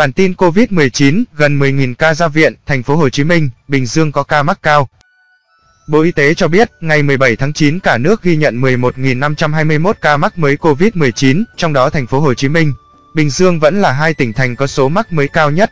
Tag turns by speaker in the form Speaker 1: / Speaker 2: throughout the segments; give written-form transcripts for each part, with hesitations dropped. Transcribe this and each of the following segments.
Speaker 1: Bản tin COVID-19, gần 10.000 ca ra viện, thành phố Hồ Chí Minh, Bình Dương có ca mắc cao. Bộ Y tế cho biết, ngày 17 tháng 9 cả nước ghi nhận 11.521 ca mắc mới COVID-19, trong đó thành phố Hồ Chí Minh, Bình Dương vẫn là hai tỉnh thành có số mắc mới cao nhất.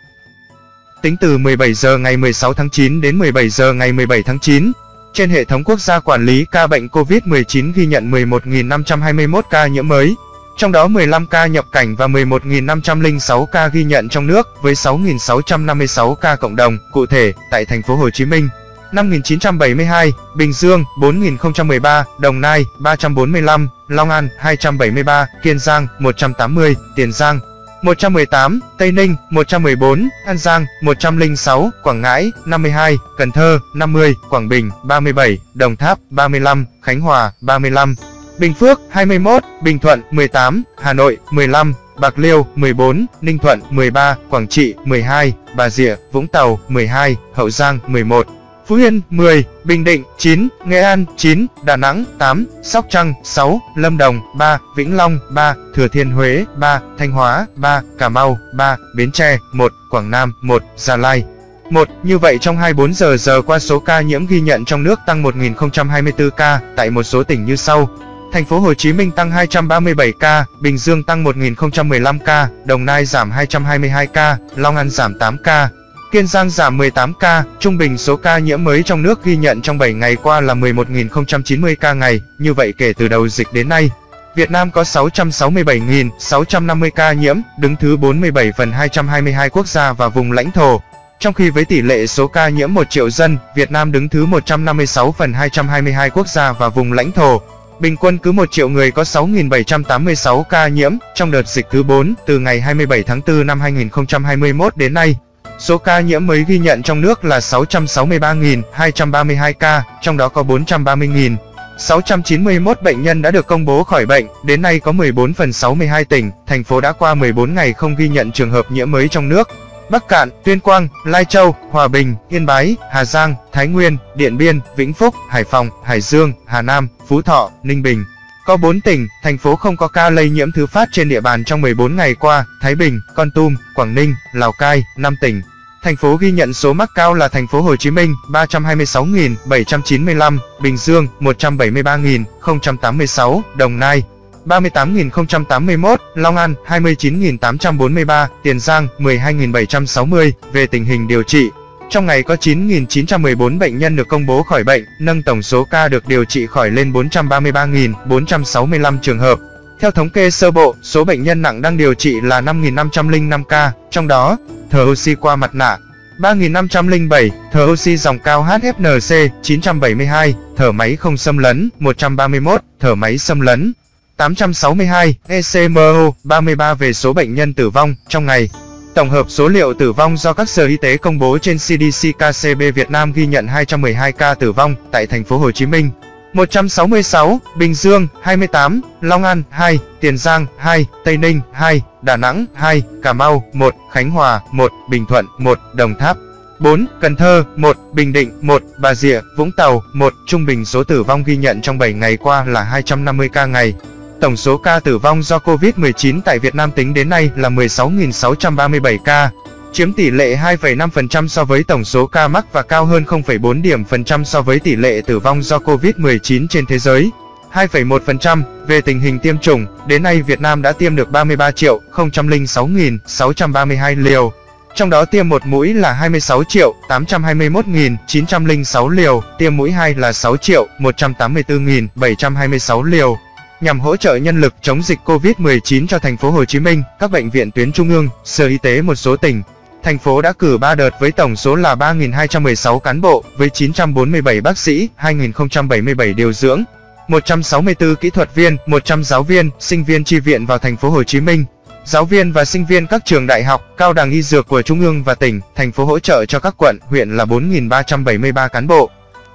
Speaker 1: Tính từ 17 giờ ngày 16 tháng 9 đến 17 giờ ngày 17 tháng 9, trên hệ thống quốc gia quản lý ca bệnh COVID-19 ghi nhận 11.521 ca nhiễm mới. Trong đó 15 ca nhập cảnh và 11.506 ca ghi nhận trong nước, với 6.656 ca cộng đồng. Cụ thể, tại thành phố Hồ Chí Minh, 5.972, Bình Dương 4.013, Đồng Nai 345, Long An 273, Kiên Giang 180, Tiền Giang 118, Tây Ninh 114, An Giang 106, Quảng Ngãi 52, Cần Thơ 50, Quảng Bình 37, Đồng Tháp 35, Khánh Hòa 35, Bình Phước 21, Bình Thuận 18, Hà Nội 15, Bạc Liêu 14, Ninh Thuận 13, Quảng Trị 12, Bà Rịa, Vũng Tàu 12, Hậu Giang 11, Phú Yên 10, Bình Định 9, Nghệ An 9, Đà Nẵng 8, Sóc Trăng 6, Lâm Đồng 3, Vĩnh Long 3, Thừa Thiên Huế 3, Thanh Hóa 3, Cà Mau 3, Bến Tre 1, Quảng Nam 1, Gia Lai 1. Như vậy trong 24 giờ qua số ca nhiễm ghi nhận trong nước tăng 1.024 ca, tại một số tỉnh như sau. Thành phố Hồ Chí Minh tăng 237 ca, Bình Dương tăng 1.015 ca, Đồng Nai giảm 222 ca, Long An giảm 8 ca, Kiên Giang giảm 18 ca. Trung bình số ca nhiễm mới trong nước ghi nhận trong 7 ngày qua là 11.090 ca ngày. Như vậy kể từ đầu dịch đến nay, Việt Nam có 667.650 ca nhiễm, đứng thứ 47 phần 222 quốc gia và vùng lãnh thổ. Trong khi với tỷ lệ số ca nhiễm 1 triệu dân, Việt Nam đứng thứ 156 phần 222 quốc gia và vùng lãnh thổ. Bình quân cứ 1 triệu người có 6.786 ca nhiễm. Trong đợt dịch thứ 4, từ ngày 27 tháng 4 năm 2021 đến nay, số ca nhiễm mới ghi nhận trong nước là 663.232 ca, trong đó có 430.691 bệnh nhân đã được công bố khỏi bệnh. Đến nay có 14 phần 62 tỉnh, thành phố đã qua 14 ngày không ghi nhận trường hợp nhiễm mới trong nước. Bắc Kạn, Tuyên Quang, Lai Châu, Hòa Bình, Yên Bái, Hà Giang, Thái Nguyên, Điện Biên, Vĩnh Phúc, Hải Phòng, Hải Dương, Hà Nam, Phú Thọ, Ninh Bình. Có 4 tỉnh, thành phố không có ca lây nhiễm thứ phát trên địa bàn trong 14 ngày qua: Thái Bình, Kon Tum, Quảng Ninh, Lào Cai. 5 tỉnh, thành phố ghi nhận số mắc cao là thành phố Hồ Chí Minh 326.795, Bình Dương 173.086, Đồng Nai 38.081, Long An 29.843, Tiền Giang 12.760. Về tình hình điều trị, trong ngày có 9.914 bệnh nhân được công bố khỏi bệnh, nâng tổng số ca được điều trị khỏi lên 433.465 trường hợp. Theo thống kê sơ bộ, số bệnh nhân nặng đang điều trị là 5.505 ca, trong đó, thở oxy qua mặt nạ 3.507, thở oxy dòng cao HFNC 972, thở máy không xâm lấn 131, thở máy xâm lấn 862, ECMO 33. Về số bệnh nhân tử vong trong ngày, tổng hợp số liệu tử vong do các sở y tế công bố trên CDC KCB, Việt Nam ghi nhận 212 ca tử vong, tại thành phố Hồ Chí Minh 166, Bình Dương 28, Long An 2, Tiền Giang 2, Tây Ninh 2, Đà Nẵng 2, Cà Mau 1, Khánh Hòa 1, Bình Thuận 1, Đồng Tháp 4, Cần Thơ 1, Bình Định 1, Bà Rịa, Vũng Tàu 1. Trung bình số tử vong ghi nhận trong 7 ngày qua là 250 ca ngày. Tổng số ca tử vong do COVID-19 tại Việt Nam tính đến nay là 16.637 ca, chiếm tỷ lệ 2,5% so với tổng số ca mắc và cao hơn 0,4% so với tỷ lệ tử vong do COVID-19 trên thế giới, 2,1%. Về tình hình tiêm chủng, đến nay Việt Nam đã tiêm được 33.006.632 liều. Trong đó tiêm một mũi là 26.821.906 liều, tiêm mũi 2 là 6.184.726 liều. Nhằm hỗ trợ nhân lực chống dịch COVID-19 cho thành phố Hồ Chí Minh, các bệnh viện tuyến trung ương, sở y tế một số tỉnh, thành phố đã cử 3 đợt với tổng số là 3.216 cán bộ, với 947 bác sĩ, 2.077 điều dưỡng, 164 kỹ thuật viên, 100 giáo viên, sinh viên chi viện vào thành phố Hồ Chí Minh. Giáo viên và sinh viên các trường đại học, cao đẳng y dược của trung ương và tỉnh, thành phố hỗ trợ cho các quận, huyện là 4.373 cán bộ.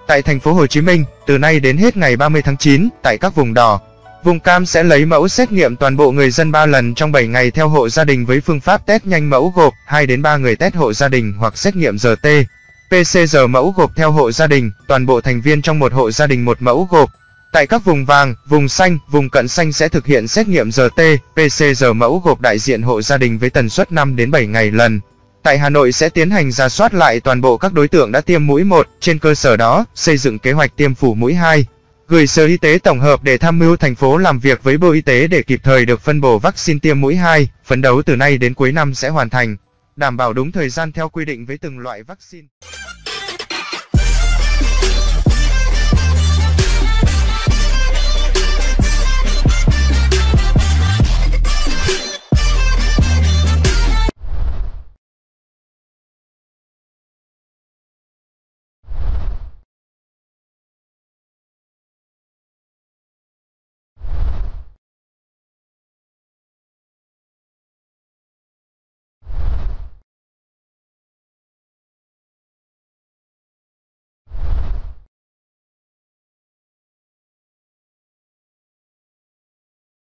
Speaker 1: Tại thành phố Hồ Chí Minh, từ nay đến hết ngày 30 tháng 9, tại các vùng đỏ, vùng cam sẽ lấy mẫu xét nghiệm toàn bộ người dân 3 lần trong 7 ngày theo hộ gia đình với phương pháp test nhanh mẫu gộp, 2 đến 3 người test hộ gia đình hoặc xét nghiệm RT-PCR mẫu gộp theo hộ gia đình, toàn bộ thành viên trong một hộ gia đình một mẫu gộp. Tại các vùng vàng, vùng xanh, vùng cận xanh sẽ thực hiện xét nghiệm RT-PCR mẫu gộp đại diện hộ gia đình với tần suất 5 đến 7 ngày lần. Tại Hà Nội sẽ tiến hành rà soát lại toàn bộ các đối tượng đã tiêm mũi 1, trên cơ sở đó, xây dựng kế hoạch tiêm phủ mũi 2. Gửi Sở Y tế tổng hợp để tham mưu thành phố làm việc với Bộ Y tế để kịp thời được phân bổ vaccine tiêm mũi 2, phấn đấu từ nay đến cuối năm sẽ hoàn thành, đảm bảo đúng thời gian theo quy định với từng loại vaccine.